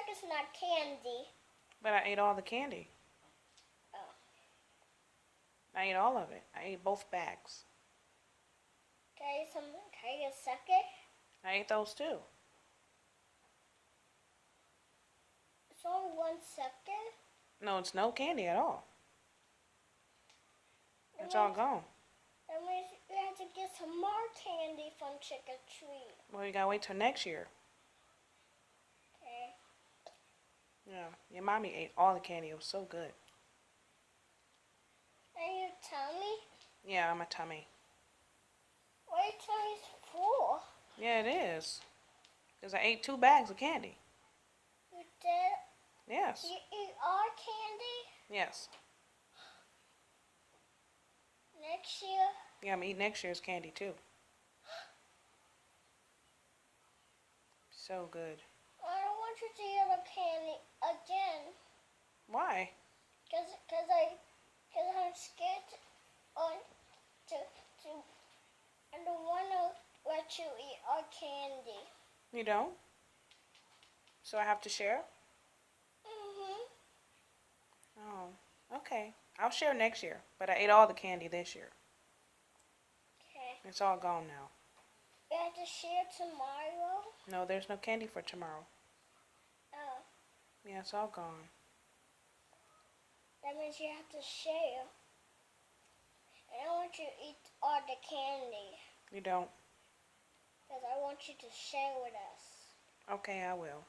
like it's not candy. But I ate all the candy. Oh. I ate all of it. I ate both bags. Can I get some? Can I get a second? I ate those too. It's only 1 second. No, it's no candy at all. That It's all means, gone. that means we have to get some more candy from Trick or Treat. Well, you gotta wait till next year. Okay. Yeah, your mommy ate all the candy. It was so good. And your tummy? Yeah, my tummy. Why your tummy's full? Yeah, it is. Because I ate 2 bags of candy. You did? Yes. You eat all candy? Yes. Next year? Yeah, I'm eating next year's candy too. So good. I don't want you to eat the candy again. Why? Cause I'm scared to I don't want to let you eat all candy. You don't? So I have to share? Oh, okay. I'll share next year. But I ate all the candy this year. Okay. It's all gone now. We have to share tomorrow? No, there's no candy for tomorrow. Oh. Yeah, it's all gone. That means you have to share. And I want you to eat all the candy. You don't? Because I want you to share with us. Okay, I will.